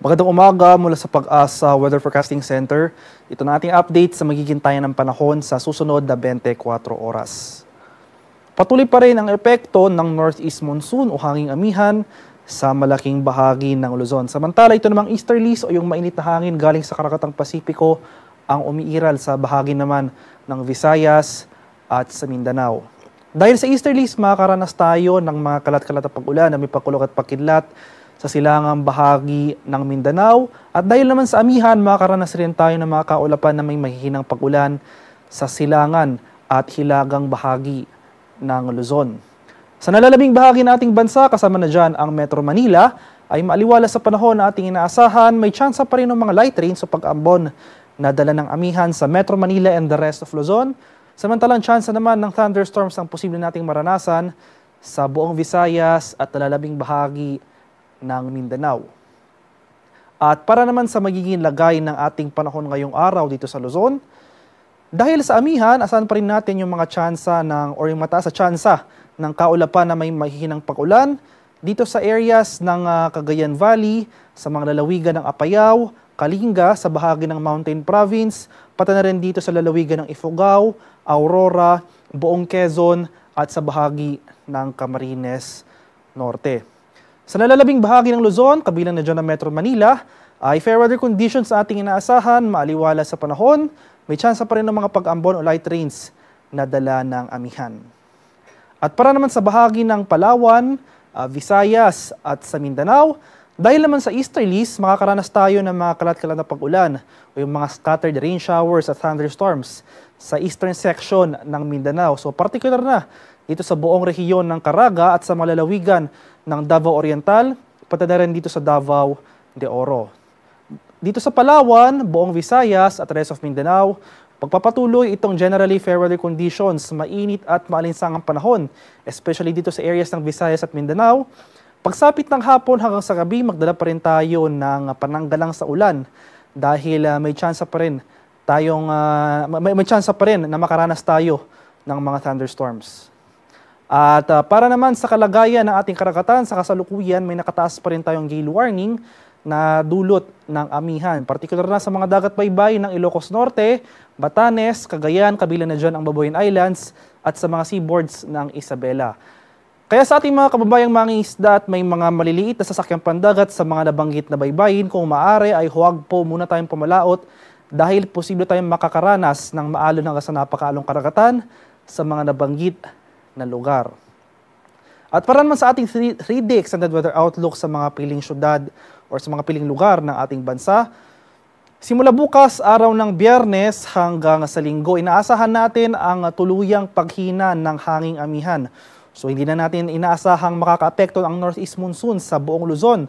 Magandang umaga mula sa Pag-asa Weather Forecasting Center. Ito na ating update sa magiging tayan ng panahon sa susunod na 24 oras. Patuloy pa rin ang epekto ng northeast monsoon o hanging amihan sa malaking bahagi ng Luzon. Samantala, ito namang easterlies o yung mainit na hangin galing sa Karakatang Pasipiko ang umiiral sa bahagi naman ng Visayas at sa Mindanao. Dahil sa easterlies, makakaranas tayo ng mga kalat-kalat na pag-ulan na may pagkulog at pakidlat sa silangang bahagi ng Mindanao. At dahil naman sa amihan, makakaranas rin tayo ng mga kaulapan na may mahihinang pag-ulan sa silangan at hilagang bahagi ng Luzon. Sa nalalabing bahagi ng ating bansa, kasama na dyan ang Metro Manila, ay maaliwala sa panahon na ating inaasahan, may tsansa pa rin ng mga light rain sa pag-ambon na dala ng amihan sa Metro Manila and the rest of Luzon. Samantalang tsansa naman ng thunderstorms ang posible nating maranasan sa buong Visayas at nalalabing bahagi ng Mindanao. At para naman sa magiging lagay ng ating panahon ngayong araw dito sa Luzon, dahil sa amihan, asahan pa rin natin yung mga tsansa o yung mataas sa tsansa ng kaulapan na may mahihinang pag-ulan dito sa areas ng Cagayan Valley, sa mga lalawigan ng Apayao, Kalinga, sa bahagi ng Mountain Province, pati na rin dito sa lalawigan ng Ifugao, Aurora, buong Quezon at sa bahagi ng Camarines Norte. Sa nalalabing bahagi ng Luzon, kabilang na dyan ng Metro Manila, ay fair weather conditions sa ating inaasahan, maaliwala sa panahon, may tsansa pa rin ng mga pag-ambon o light rains na dala ng amihan. At para naman sa bahagi ng Palawan, Visayas at sa Mindanao, dahil naman sa easterlies, makakaranas tayo ng mga kalat-kalat na pag-ulan o yung mga scattered rain showers at thunderstorms sa eastern section ng Mindanao. So particular na dito sa buong rehiyon ng Caraga at sa malalawigan ng Davao Oriental, pati na rin dito sa Davao de Oro. Dito sa Palawan, buong Visayas at rest of Mindanao, pagpapatuloy itong generally fair weather conditions, mainit at maalinsangang panahon, especially dito sa areas ng Visayas at Mindanao. Pagsapit ng hapon hanggang sa gabi, magdala pa rin tayo ng pananggalang sa ulan dahil may tsansa pa rin na makaranas tayo ng mga thunderstorms. At para naman sa kalagayan ng ating karagatan, sa kasalukuyan, may nakataas pa rin tayong gale warning na dulot ng amihan. Partikular na sa mga dagat-baybay ng Ilocos Norte, Batanes, Cagayan, kabilang na dyan ang Babuyan Islands at sa mga seaboards ng Isabela. Kaya sa ating mga kababayang mangingisda at may mga maliliit na sasakyang pandagat sa mga nabanggit na baybayin, kung maaari ay huwag po muna tayong pumalaot dahil posible tayong makakaranas ng maalon hanggang sa napakaalong karagatan sa mga nabanggit na lugar. At para naman sa ating 3-day extended weather outlook sa mga piling syudad o sa mga piling lugar ng ating bansa, simula bukas, araw ng Biyernes hanggang sa Linggo, inaasahan natin ang tuluyang paghina ng hanging amihan. So hindi na natin inaasahang makakaapekto ang northeast monsoon sa buong Luzon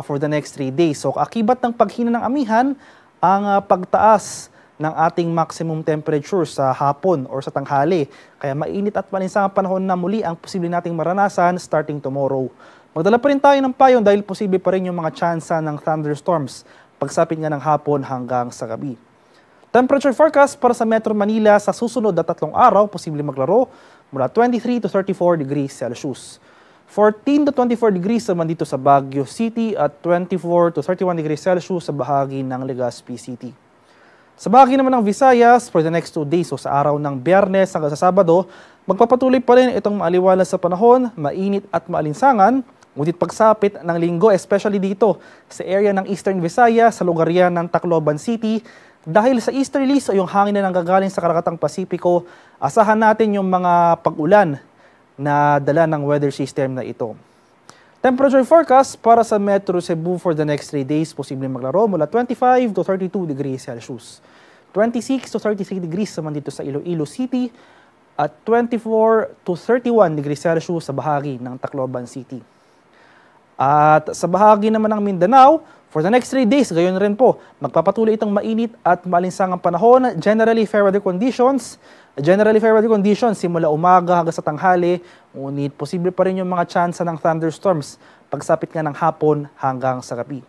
for the next 3 days. So akibat ng paghina ng amihan ang pagtaas ng ating maximum temperature sa hapon or sa tanghali. Kaya mainit at malinsangang panahon na muli ang posible nating maranasan starting tomorrow. Magdala pa rin tayo ng payong dahil posible pa rin yung mga tsansa ng thunderstorms pagsapit nga ng hapon hanggang sa gabi. Temperature forecast para sa Metro Manila sa susunod na 3 araw, posible maglaro mula 23 to 34 degrees Celsius. 14 to 24 degrees naman dito sa Baguio City at 24 to 31 degrees Celsius sa bahagi ng Legazpi City. Sa bahagi naman ng Visayas, for the next 2 days o sa araw ng Biyernes hanggang sa Sabado, magpapatuloy pa rin itong maaliwalas sa panahon, mainit at maalinsangan, ngunit pagsapit ng Linggo, especially dito sa area ng Eastern Visayas, sa lugar yan ng Tacloban City, dahil sa easterlies o yung hangin na nanggagaling sa Karakatang Pasipiko, asahan natin yung mga pag-ulan na dala ng weather system na ito. Temperature forecast para sa Metro Cebu for the next 3 days, posibleng maglaro mula 25 to 32 degrees Celsius. 26 to 33 degrees naman dito sa Iloilo City at 24 to 31 degrees Celsius sa bahagi ng Tacloban City. At sa bahagi naman ng Mindanao, for the next 3 days, gayon rin po, magpapatuloy itong mainit at malinsangang panahon, generally fair weather conditions. Generally fair weather conditions simula umaga hanggang sa tanghali, ngunit posible pa rin yung mga tsansa ng thunderstorms pagsapit nga ng hapon hanggang sa gabi.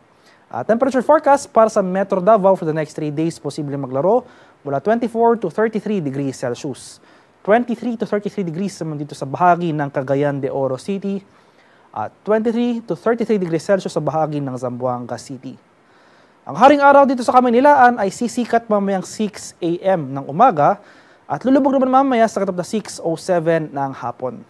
Temperature forecast para sa Metro Davao for the next 3 days, posible maglaro mula 24 to 33 degrees Celsius. 23 to 33 degrees naman dito sa bahagi ng Cagayan de Oro City at 23 to 33 degrees Celsius sa bahagi ng Zamboanga City. Ang haring araw dito sa Kamaynilaan ay sisikat mamayang 6 a.m. ng umaga at lulubog naman mamaya sa katapos na 6:07 ng hapon.